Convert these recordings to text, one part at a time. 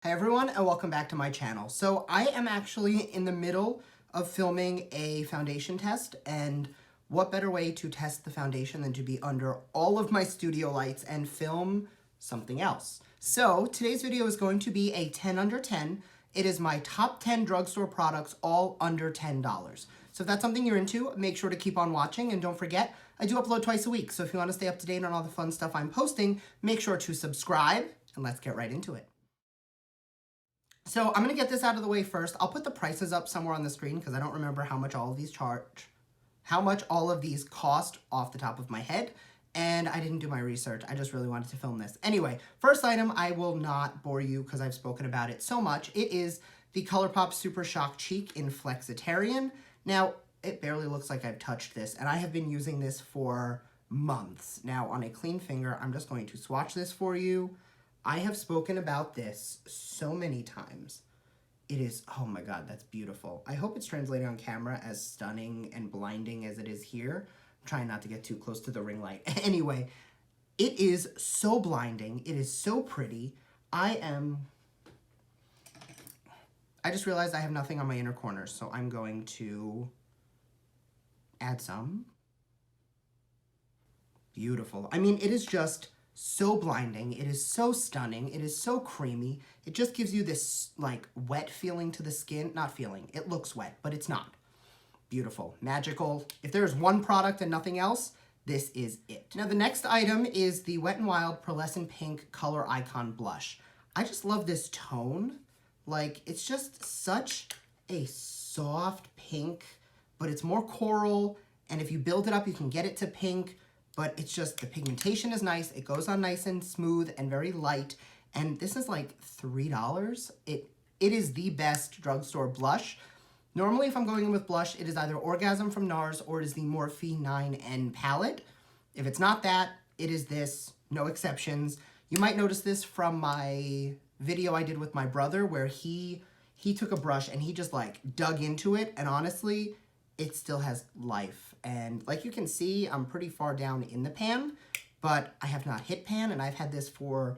Hi everyone and welcome back to my channel. So I am actually in the middle of filming a foundation test, and what better way to test the foundation than to be under all of my studio lights and film something else. So today's video is going to be a 10 under 10. It is my top 10 drugstore products all under $10. So if that's something you're into, make sure to keep on watching, and don't forget, I do upload twice a week. So if you want to stay up to date on all the fun stuff I'm posting, make sure to subscribe, and let's get right into it. So I'm going to get this out of the way first. I'll put the prices up somewhere on the screen because I don't remember how much all of these cost off the top of my head. And I didn't do my research. I just really wanted to film this. Anyway, first item, I will not bore you because I've spoken about it so much. It is the Colourpop Super Shock Cheek in Flexitarian. Now, it barely looks like I've touched this, and I have been using this for months. Now, on a clean finger, I'm just going to swatch this for you. I have spoken about this so many times. It is, oh my god, that's beautiful. I hope it's translating on camera as stunning and blinding as it is here. I'm trying not to get too close to the ring light. Anyway, it is so blinding. It is so pretty. I just realized I have nothing on my inner corners, so I'm going to add some. Beautiful. I mean, it is just so blinding. It is so stunning. It is so creamy. It just gives you this like wet feeling to the skin. Not feeling. It looks wet, but it's not. Beautiful. Magical. If there's one product and nothing else, this is it. Now the next item is the Wet n Wild Pearlescent Pink ColorIcon Blush. I just love this tone. Like, it's just such a soft pink, but it's more coral, and if you build it up, you can get it to pink. But it's just, the pigmentation is nice. It goes on nice and smooth and very light. And this is like $3. It is the best drugstore blush. Normally, if I'm going in with blush, it is either Orgasm from NARS or it is the Morphe 9N palette. If it's not that, it is this. No exceptions. You might notice this from my video I did with my brother where he took a brush and he just like dug into it. And honestly, it still has life. And like you can see, I'm pretty far down in the pan, but I have not hit pan, and I've had this for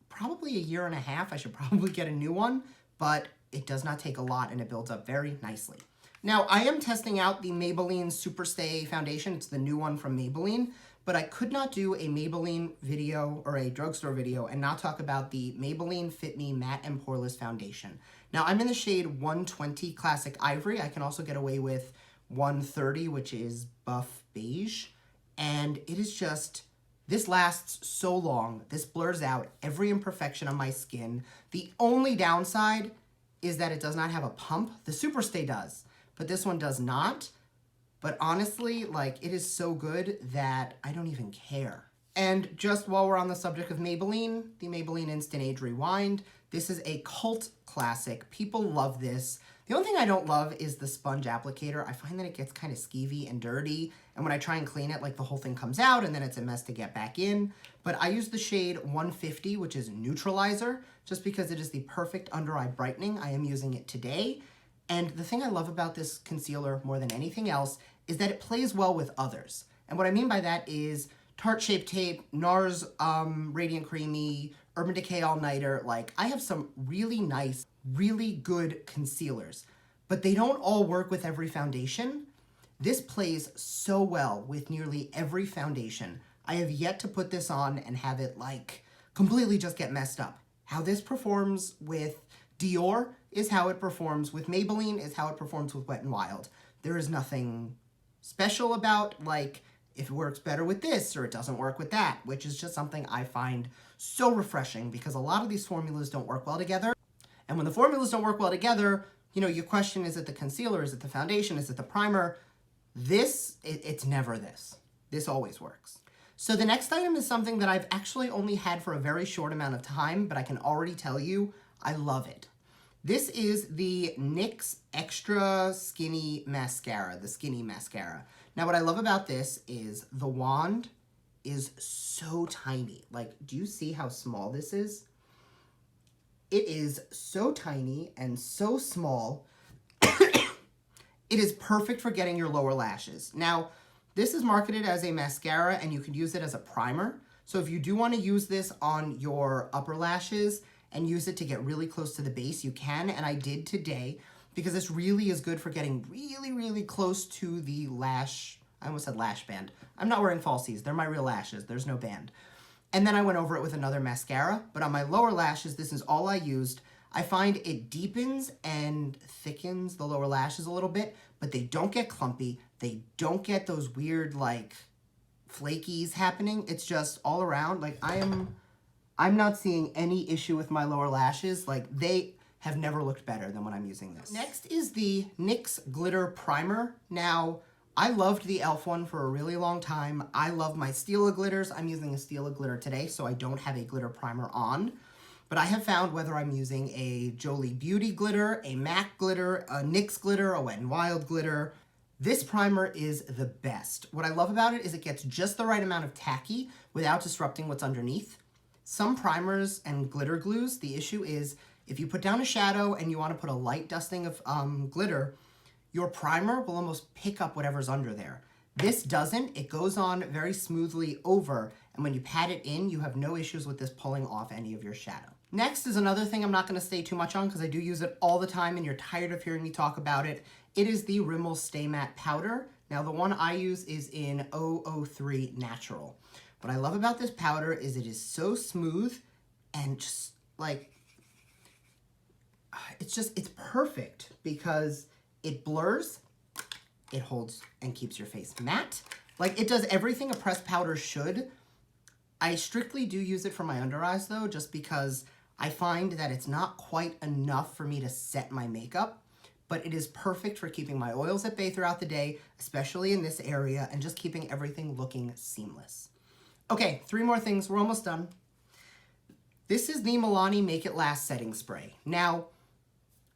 probably a year and a half. I should probably get a new one, but it does not take a lot and it builds up very nicely. Now, I am testing out the Maybelline Superstay Foundation. It's the new one from Maybelline, but I could not do a Maybelline video or a drugstore video and not talk about the Maybelline Fit Me Matte and Poreless Foundation. Now, I'm in the shade 120 Classic Ivory. I can also get away with 130, which is buff beige, and it is just, this lasts so long. This blurs out every imperfection on my skin. The only downside is that it does not have a pump. The Superstay does, but this one does not. But honestly, like, it is so good that I don't even care. And just while we're on the subject of Maybelline, the Maybelline Instant Age Rewind. This is a cult classic. People love this. The only thing I don't love is the sponge applicator. I find that it gets kind of skeevy and dirty, and when I try and clean it, like, the whole thing comes out and then it's a mess to get back in. But I use the shade 150, which is Neutralizer, just because it is the perfect under eye brightening. I am using it today. And the thing I love about this concealer more than anything else is that it plays well with others. And what I mean by that is Tarte Shape Tape, NARS Radiant Creamy, Urban Decay All Nighter. Like, I have some really nice, really good concealers, but they don't all work with every foundation. This plays so well with nearly every foundation. I have yet to put this on and have it like completely just get messed up. How this performs with Dior is how it performs with Maybelline, is how it performs with Wet n Wild. There is nothing special about, like, if it works better with this or it doesn't work with that, which is just something I find so refreshing because a lot of these formulas don't work well together. And when the formulas don't work well together, you know, you question, is it the concealer, is it the foundation, is it the primer? This, it's never this. This always works. So the next item is something that I've actually only had for a very short amount of time, but I can already tell you I love it. This is the NYX Extra Skinny Mascara, the Skinny Mascara. Now, what I love about this is the wand is so tiny. Like, do you see how small this is? It is so tiny and so small. It is perfect for getting your lower lashes. Now, this is marketed as a mascara and you can use it as a primer. So if you do want to use this on your upper lashes and use it to get really close to the base, you can, and I did today, because this really is good for getting really, really close to the lash, I almost said lash band. I'm not wearing falsies, they're my real lashes, there's no band. And then I went over it with another mascara, but on my lower lashes, this is all I used. I find it deepens and thickens the lower lashes a little bit, but they don't get clumpy, they don't get those weird, like, flakies happening. It's just all around, like, I'm not seeing any issue with my lower lashes. Like, they have never looked better than when I'm using this. Next is the NYX Glitter Primer. Now, I loved the e.l.f. one for a really long time. I love my Stila glitters. I'm using a Stila glitter today, so I don't have a glitter primer on. But I have found whether I'm using a Jolie Beauty glitter, a MAC glitter, a NYX glitter, a Wet n Wild glitter, this primer is the best. What I love about it is it gets just the right amount of tacky without disrupting what's underneath. Some primers and glitter glues, the issue is if you put down a shadow and you want to put a light dusting of glitter, your primer will almost pick up whatever's under there. This doesn't. It goes on very smoothly over, and when you pat it in, you have no issues with this pulling off any of your shadow. Next is another thing I'm not going to stay too much on because I do use it all the time and you're tired of hearing me talk about it. It is the Rimmel Stay Matte Powder. Now, the one I use is in 003 Natural. What I love about this powder is it is so smooth and just like, it's perfect because it blurs, it holds and keeps your face matte. Like, it does everything a pressed powder should. I strictly do use it for my under eyes though, just because I find that it's not quite enough for me to set my makeup, but it is perfect for keeping my oils at bay throughout the day, especially in this area, and just keeping everything looking seamless. Okay, 3 more things, we're almost done. This is the Milani Make It Last Setting Spray. Now,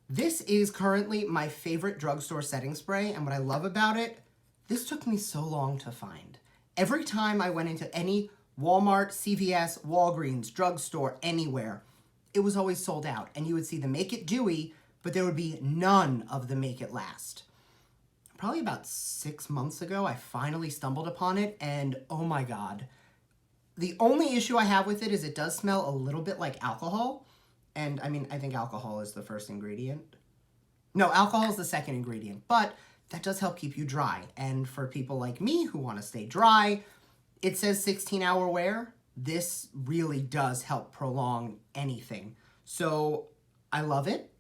this is currently my favorite drugstore setting spray, and what I love about it, this took me so long to find. Every time I went into any Walmart, CVS, Walgreens, drugstore, anywhere, it was always sold out, and you would see the Make It Dewy, but there would be none of the Make It Last. Probably about 6 months ago, I finally stumbled upon it, and oh my God. The only issue I have with it is it does smell a little bit like alcohol. And I mean, I think alcohol is the first ingredient. No, alcohol is the second ingredient, but that does help keep you dry. And for people like me who want to stay dry, it says 16-hour wear. This really does help prolong anything. So I love it.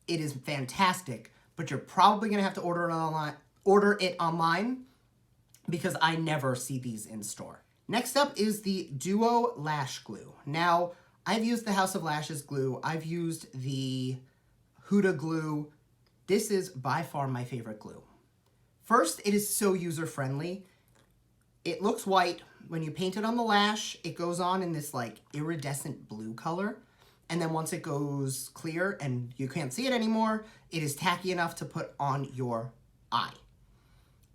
It is fantastic, but you're probably going to have to order it online because I never see these in store. Next up is the Duo Lash Glue. Now, I've used the House of Lashes glue. I've used the Huda glue. This is by far my favorite glue. First, it is so user-friendly. It looks white. When you paint it on the lash, it goes on in this like iridescent blue color. And then once it goes clear and you can't see it anymore, it is tacky enough to put on your eye.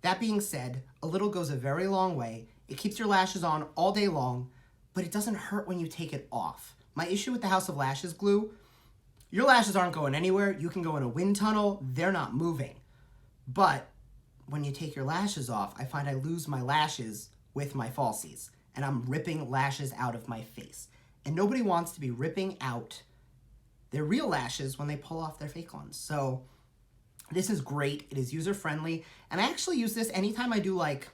That being said, a little goes a very long way. It keeps your lashes on all day long, but it doesn't hurt when you take it off. My issue with the House of Lashes glue, your lashes aren't going anywhere. You can go in a wind tunnel, they're not moving. But when you take your lashes off, I find I lose my lashes with my falsies, and I'm ripping lashes out of my face. And nobody wants to be ripping out their real lashes when they pull off their fake ones. So this is great. It is user-friendly. And I actually use this anytime I do like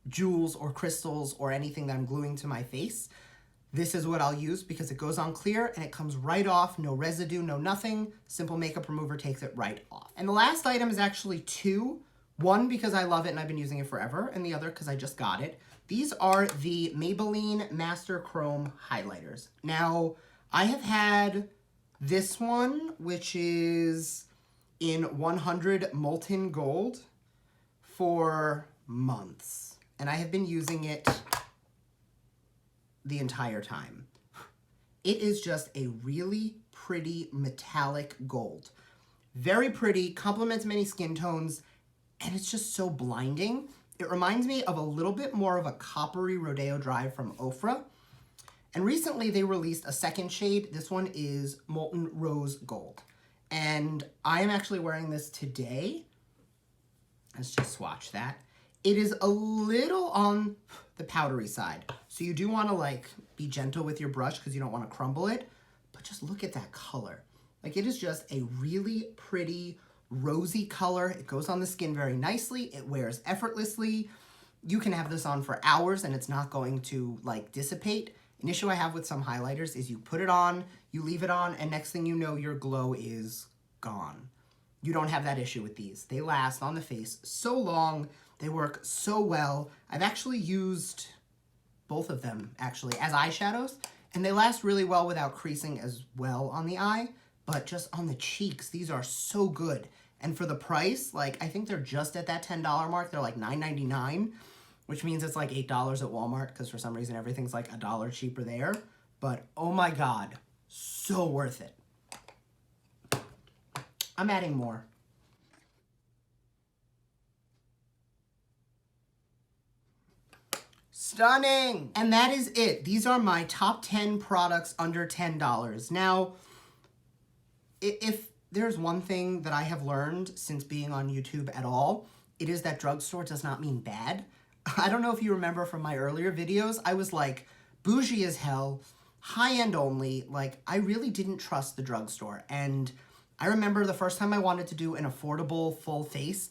jewels or crystals or anything that I'm gluing to my face. This is what I'll use because it goes on clear and it comes right off. No residue, no nothing. Simple makeup remover takes it right off. And the last item is actually 2. One, because I love it and I've been using it forever, and the other because I just got it. These are the Maybelline Master Chrome Highlighters. Now, I have had this one, which is in 100 Molten Gold, for months. And I have been using it the entire time. It is just a really pretty metallic gold. Very pretty, complements many skin tones, and it's just so blinding. It reminds me of a little bit more of a coppery Rodeo Drive from Ofra. And recently they released a second shade. This one is Molten Rose Gold. And I am actually wearing this today. Let's just swatch that. It is a little on the powdery side. So you do want to like be gentle with your brush because you don't want to crumble it. but just look at that color. Like, it is just a really pretty rosy color. It goes on the skin very nicely. It wears effortlessly. You can have this on for hours and it's not going to like dissipate. An issue I have with some highlighters is you put it on, you leave it on, and next thing you know, your glow is gone. You don't have that issue with these. They last on the face so long. They work so well. I've actually used both of them actually as eyeshadows, and they last really well without creasing as well on the eye, but just on the cheeks, these are so good. And for the price, like, I think they're just at that $10 mark. They're like $9.99, which means it's like $8 at Walmart, because for some reason everything's like $1 cheaper there. But oh my God, so worth it. I'm adding more. Stunning! And that is it. These are my top 10 products under $10. Now, if there's one thing that I have learned since being on YouTube at all, it is that drugstore does not mean bad. I don't know if you remember from my earlier videos, I was like bougie as hell, high-end only. Like, I really didn't trust the drugstore. And I remember the first time I wanted to do an affordable full face,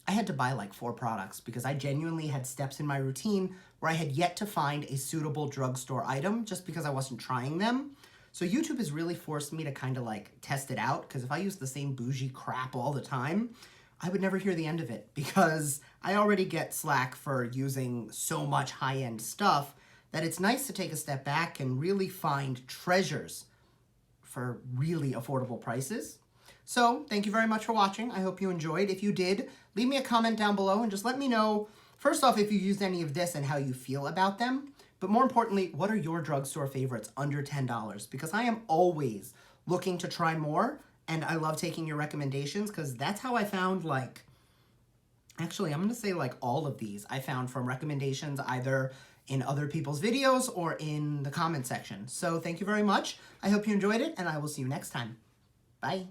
I had to buy like 4 products because I genuinely had steps in my routine where I had yet to find a suitable drugstore item just because I wasn't trying them. So YouTube has really forced me to kind of like test it out, because if I use the same bougie crap all the time, I would never hear the end of it, because I already get slack for using so much high-end stuff that it's nice to take a step back and really find treasures for really affordable prices. So thank you very much for watching. I hope you enjoyed. If you did, leave me a comment down below and just let me know, first off, if you used any of this and how you feel about them. But more importantly, what are your drugstore favorites under $10? Because I am always looking to try more, and I love taking your recommendations, because that's how I found, like, actually, I'm going to say like all of these I found from recommendations either in other people's videos or in the comment section. So thank you very much. I hope you enjoyed it, and I will see you next time. Bye.